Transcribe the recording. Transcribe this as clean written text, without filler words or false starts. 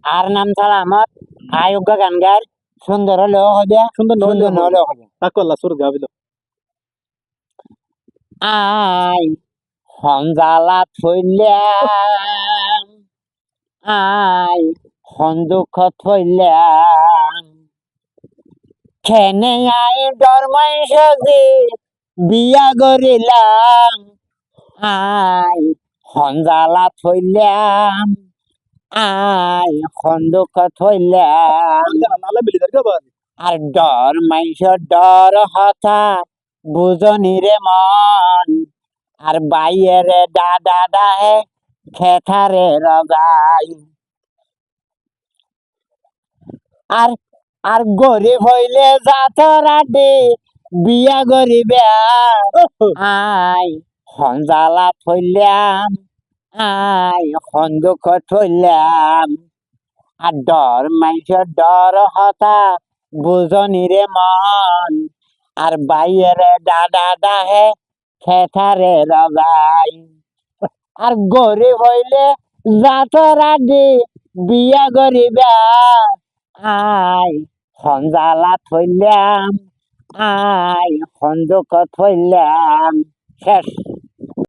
আর নাম ছাড়া আমার আয়োগ্য গান গায় সুন্দর হলেও হবে সুন্দর সুন্দর নহলেও হলেও হবে তাকল্লা সুর গাবিল আই হঞ্জালা থইলাম আই হন দুঃখ থইলাম খেনে আই ডরমাই সাজি বিয়া গরিলাম আই হঞ্জালা থইলাম আই হন দুঃখ থইলাম নালা মিলি দার গাবানি আর ডর মাইস ডর হতা বুঝনি রে মন আর বাইয়ের দাদা দাহে খেথারে রগাই আর আর গরিব হইলে জাতরাটি বিয়া গরিবে আই হঞ্জালা থইলাম আই হন্দুক থইলাম আর ডর মাইসের ডর হতা বুঝনি রে মন আর বাইয়ের দাদা দাহে খেথারে রগাই আর গরিব হইলে জাতরাটি বিয়া গরিবা আই হঞ্জালা থইলাম আই হন্দুক থইলাম শেষ